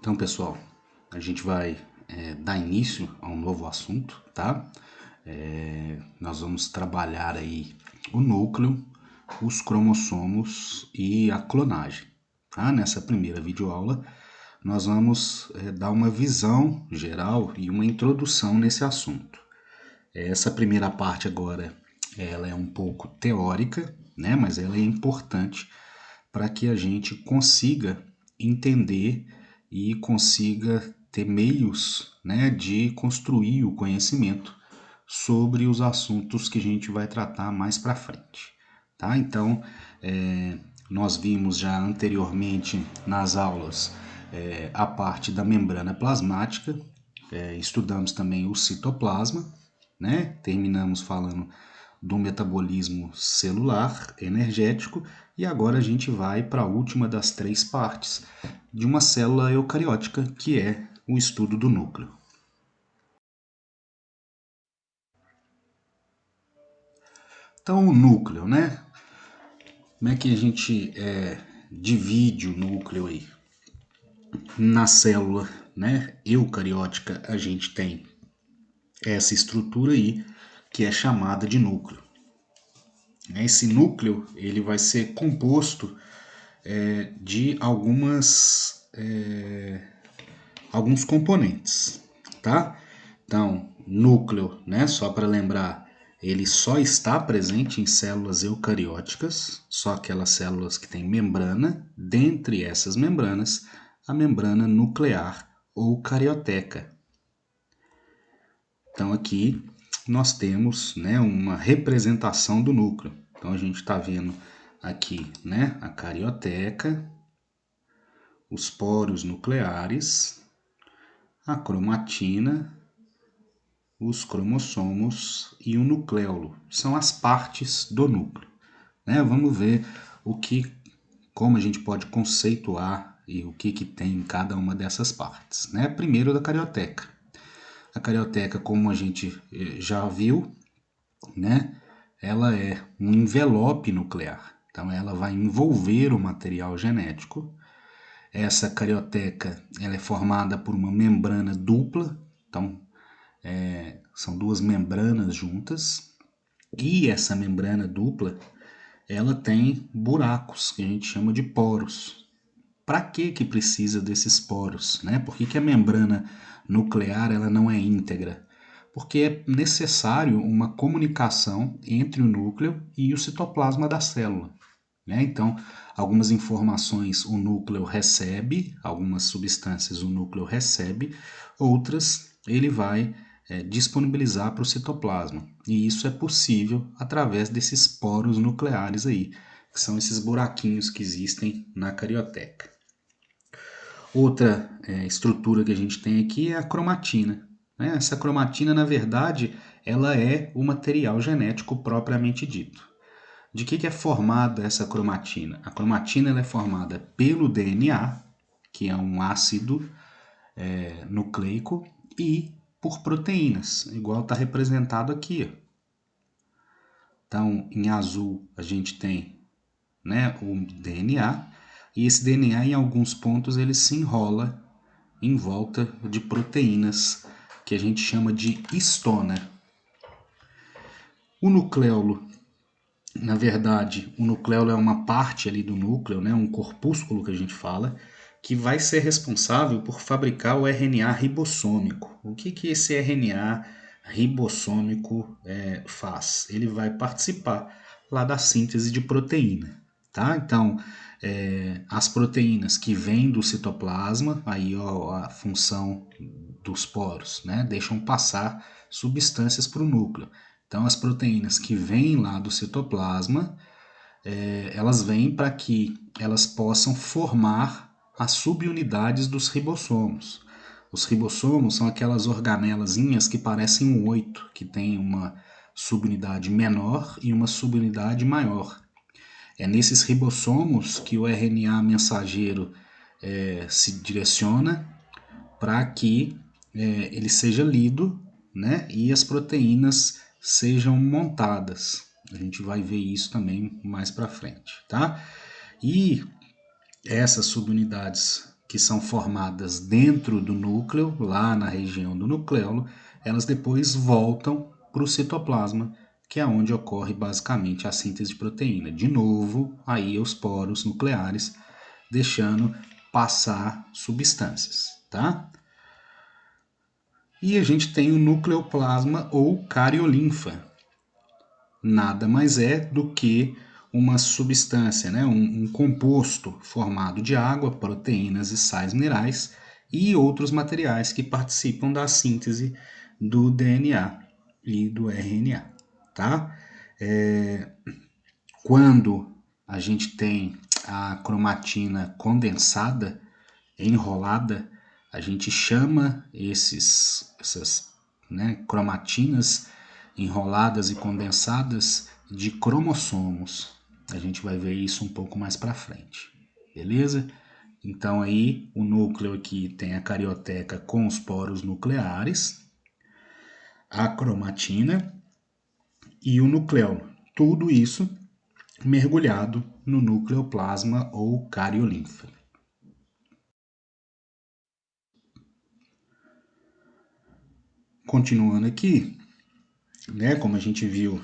Então, pessoal, a gente vai dar início a um novo assunto, tá? Nós vamos trabalhar aí o núcleo, os cromossomos e a clonagem, tá? Nessa primeira videoaula, nós vamos dar uma visão geral e uma introdução nesse assunto. Essa primeira parte agora, ela é um pouco teórica, né? Mas ela é importante para que a gente consiga entender e consiga ter meios, né, de construir o conhecimento sobre os assuntos que a gente vai tratar mais para frente, tá? Então, nós vimos já anteriormente nas aulas a parte da membrana plasmática, estudamos também o citoplasma, né? Terminamos falando do metabolismo celular energético e agora a gente vai para a última das três partes de uma célula eucariótica, que é o estudo do núcleo. Então, o núcleo, né? Como é que a gente divide o núcleo aí? Na célula, né, eucariótica, a gente tem essa estrutura aí que é chamada de núcleo. Esse núcleo ele vai ser composto de alguns componentes, tá? Então, núcleo, né, só para lembrar, ele só está presente em células eucarióticas, só aquelas células que têm membrana, dentre essas membranas, a membrana nuclear ou carioteca. Então aqui nós temos, né, uma representação do núcleo. Então a gente está vendo aqui, né, a carioteca, os poros nucleares, a cromatina, os cromossomos e o nucleolo. São as partes do núcleo, né? Vamos ver como a gente pode conceituar e o que tem em cada uma dessas partes, né? Primeiro da carioteca. A carioteca, como a gente já viu, né? Ela é um envelope nuclear. Então ela vai envolver o material genético. Essa carioteca ela é formada por uma membrana dupla. Então são duas membranas juntas. E essa membrana dupla ela tem buracos que a gente chama de poros. Para que precisa desses poros, né? Por que a membrana nuclear ela não é íntegra? Porque é necessário uma comunicação entre o núcleo e o citoplasma da célula, né? Então, algumas informações o núcleo recebe, algumas substâncias o núcleo recebe, outras ele vai disponibilizar para o citoplasma. E isso é possível através desses poros nucleares aí, que são esses buraquinhos que existem na carioteca. Outra estrutura que a gente tem aqui é a cromatina. Né? Essa cromatina, na verdade, ela é o material genético propriamente dito. De que é formada essa cromatina? A cromatina ela é formada pelo DNA, que é um ácido nucleico, e por proteínas, igual está representado aqui. Então, em azul a gente tem, né, o DNA, e esse DNA em alguns pontos ele se enrola em volta de proteínas que a gente chama de histona. O nucleolo, na verdade, o nucleolo é uma parte ali do núcleo, né, um corpúsculo que a gente fala, que vai ser responsável por fabricar o RNA ribossômico. O que esse RNA ribossômico faz? Ele vai participar lá da síntese de proteína. Tá? Então, as proteínas que vêm do citoplasma, aí ó, a função dos poros, né? Deixam passar substâncias para o núcleo. Então, as proteínas que vêm lá do citoplasma, elas vêm para que elas possam formar as subunidades dos ribossomos. Os ribossomos são aquelas organelazinhas que parecem um 8, que tem uma subunidade menor e uma subunidade maior. É nesses ribossomos que o RNA mensageiro se direciona para que ele seja lido, né, e as proteínas sejam montadas. A gente vai ver isso também mais para frente, tá? E essas subunidades que são formadas dentro do núcleo, lá na região do nucleolo, elas depois voltam para o citoplasma, que é onde ocorre basicamente a síntese de proteína. De novo, aí os poros nucleares, deixando passar substâncias, tá? E a gente tem o nucleoplasma ou cariolinfa. Nada mais é do que uma substância, né? um composto formado de água, proteínas e sais minerais e outros materiais que participam da síntese do DNA e do RNA. Tá? Quando a gente tem a cromatina condensada, enrolada, a gente chama essas, né, cromatinas enroladas e condensadas de cromossomos. A gente vai ver isso um pouco mais para frente, beleza? Então aí o núcleo aqui tem a carioteca com os poros nucleares, a cromatina e o nucleolo. Tudo isso mergulhado no nucleoplasma ou cariolinfa. Continuando aqui, né, como a gente viu,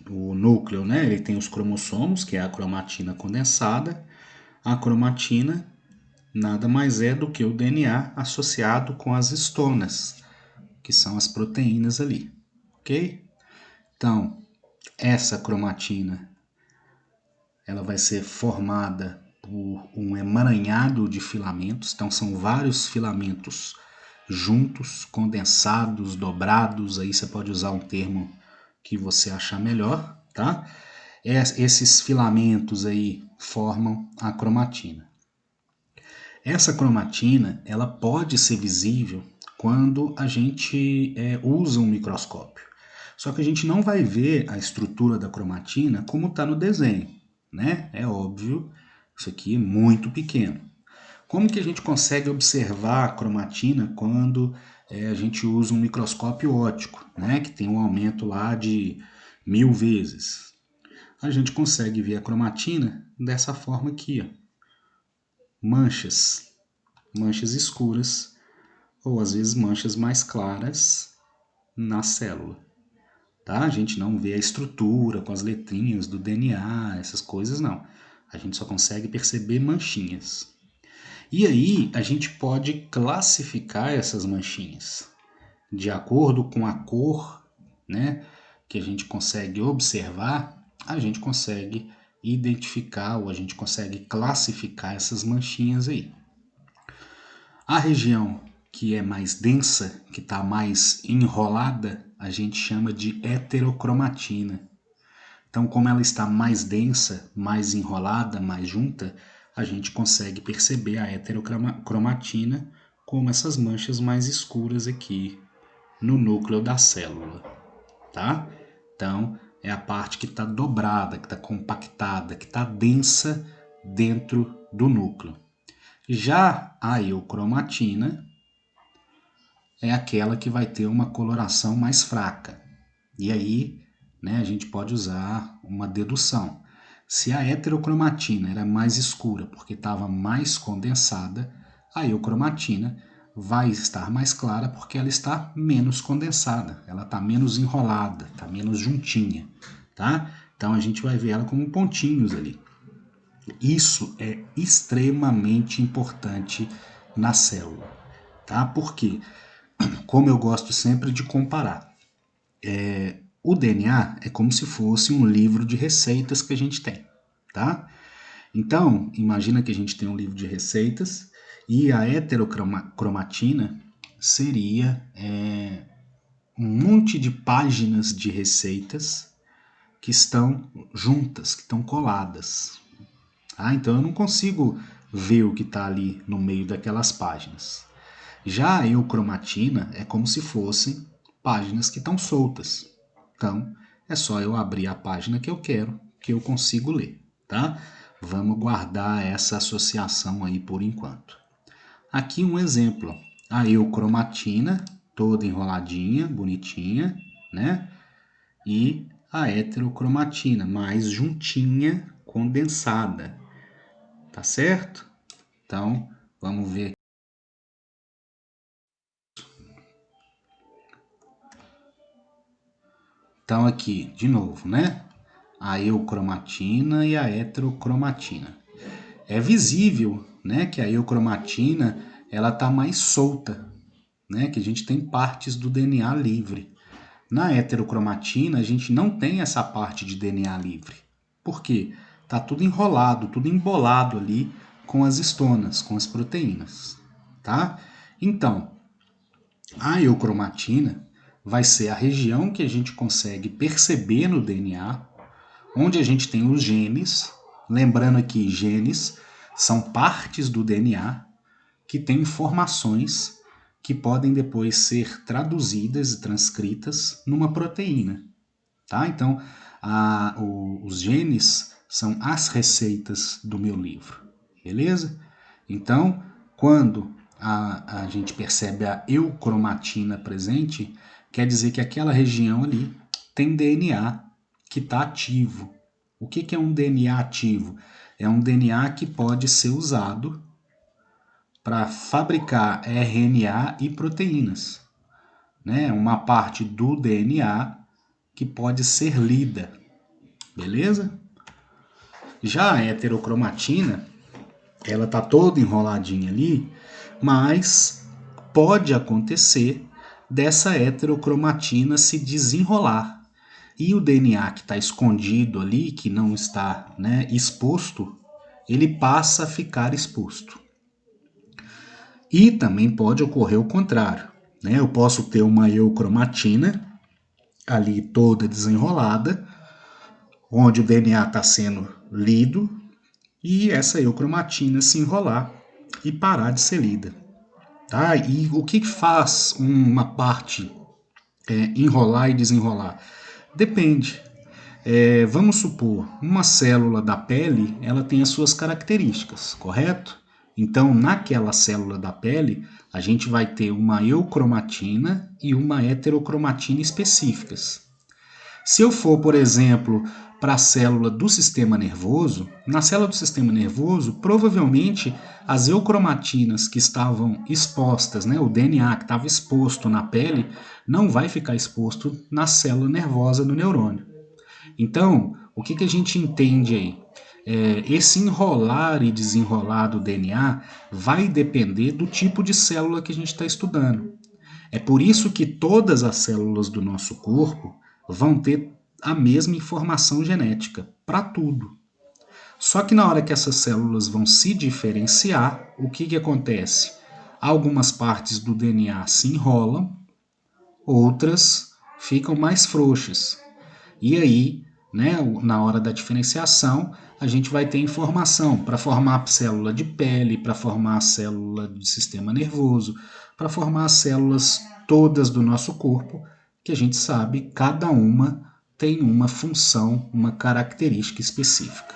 o núcleo, né, ele tem os cromossomos, que é a cromatina condensada. A cromatina nada mais é do que o DNA associado com as histonas, que são as proteínas ali, ok? Então, essa cromatina, ela vai ser formada por um emaranhado de filamentos, então são vários filamentos juntos, condensados, dobrados, aí você pode usar um termo que você achar melhor, tá? Esses filamentos aí formam a cromatina. Essa cromatina, ela pode ser visível quando a gente usa um microscópio. Só que a gente não vai ver a estrutura da cromatina como está no desenho, né? É óbvio, isso aqui é muito pequeno. Como que a gente consegue observar a cromatina quando a gente usa um microscópio óptico, né? Que tem um aumento lá de 1000 vezes? A gente consegue ver a cromatina dessa forma aqui, ó. Manchas escuras ou às vezes manchas mais claras na célula. Tá? A gente não vê a estrutura com as letrinhas do DNA, essas coisas não. A gente só consegue perceber manchinhas. E aí a gente pode classificar essas manchinhas de acordo com a cor, né, que a gente consegue observar. A gente consegue identificar ou a gente consegue classificar essas manchinhas aí. A região que é mais densa, que está mais enrolada, a gente chama de heterocromatina. Então, como ela está mais densa, mais enrolada, mais junta, a gente consegue perceber a heterocromatina como essas manchas mais escuras aqui no núcleo da célula, tá? Então, é a parte que está dobrada, que está compactada, que está densa dentro do núcleo. Já a eucromatina é aquela que vai ter uma coloração mais fraca. E aí, né, a gente pode usar uma dedução. Se a heterocromatina era mais escura porque estava mais condensada, a eucromatina vai estar mais clara porque ela está menos condensada, ela está menos enrolada, está menos juntinha, tá? Então a gente vai ver ela como pontinhos ali. Isso é extremamente importante na célula, tá? Porque, como eu gosto sempre de comparar, o DNA é como se fosse um livro de receitas que a gente tem, tá? Então, imagina que a gente tem um livro de receitas e a heterocromatina seria um monte de páginas de receitas que estão juntas, que estão coladas. Ah, então eu não consigo ver o que está ali no meio daquelas páginas. Já a eucromatina é como se fossem páginas que estão soltas. Então, é só eu abrir a página que eu quero, que eu consigo ler, tá? Vamos guardar essa associação aí por enquanto. Aqui um exemplo. A eucromatina, toda enroladinha, bonitinha, né? E a heterocromatina, mais juntinha, condensada. Tá certo? Então, Vamos ver. Então aqui, de novo, né? A eucromatina e a heterocromatina. É visível, né, que a eucromatina ela tá mais solta, né, que a gente tem partes do DNA livre. Na heterocromatina a gente não tem essa parte de DNA livre. Por quê? Tá tudo enrolado, tudo embolado ali com as histonas, com as proteínas, tá? Então, a eucromatina vai ser a região que a gente consegue perceber no DNA, onde a gente tem os genes. Lembrando aqui, genes são partes do DNA que têm informações que podem depois ser traduzidas e transcritas numa proteína. Tá? Então, os genes são as receitas do meu livro. Beleza? Então, quando a gente percebe a eucromatina presente, quer dizer que aquela região ali tem DNA que está ativo. O que é um DNA ativo? É um DNA que pode ser usado para fabricar RNA e proteínas. Né? Uma parte do DNA que pode ser lida. Beleza? Já a heterocromatina, ela tá toda enroladinha ali, mas pode acontecer dessa heterocromatina se desenrolar. E o DNA que está escondido ali, que não está, né, exposto, ele passa a ficar exposto. E também pode ocorrer o contrário. Né? Eu posso ter uma eucromatina ali toda desenrolada, onde o DNA está sendo lido, e essa eucromatina se enrolar e parar de ser lida. Tá? E o que faz uma parte enrolar e desenrolar? Depende. Vamos supor, uma célula da pele, ela tem as suas características, correto? Então, naquela célula da pele, a gente vai ter uma eucromatina e uma heterocromatina específicas. Se eu for, por exemplo, para a célula do sistema nervoso, na célula do sistema nervoso, provavelmente as eucromatinas que estavam expostas, né, o DNA que estava exposto na pele, não vai ficar exposto na célula nervosa do neurônio. Então, o que a gente entende aí? Esse enrolar e desenrolar do DNA vai depender do tipo de célula que a gente está estudando. É por isso que todas as células do nosso corpo vão ter a mesma informação genética para tudo. Só que na hora que essas células vão se diferenciar, o que acontece? Algumas partes do DNA se enrolam, outras ficam mais frouxas. E aí, né, na hora da diferenciação, a gente vai ter informação para formar a célula de pele, para formar a célula do sistema nervoso, para formar as células todas do nosso corpo, que a gente sabe cada uma tem uma função, uma característica específica.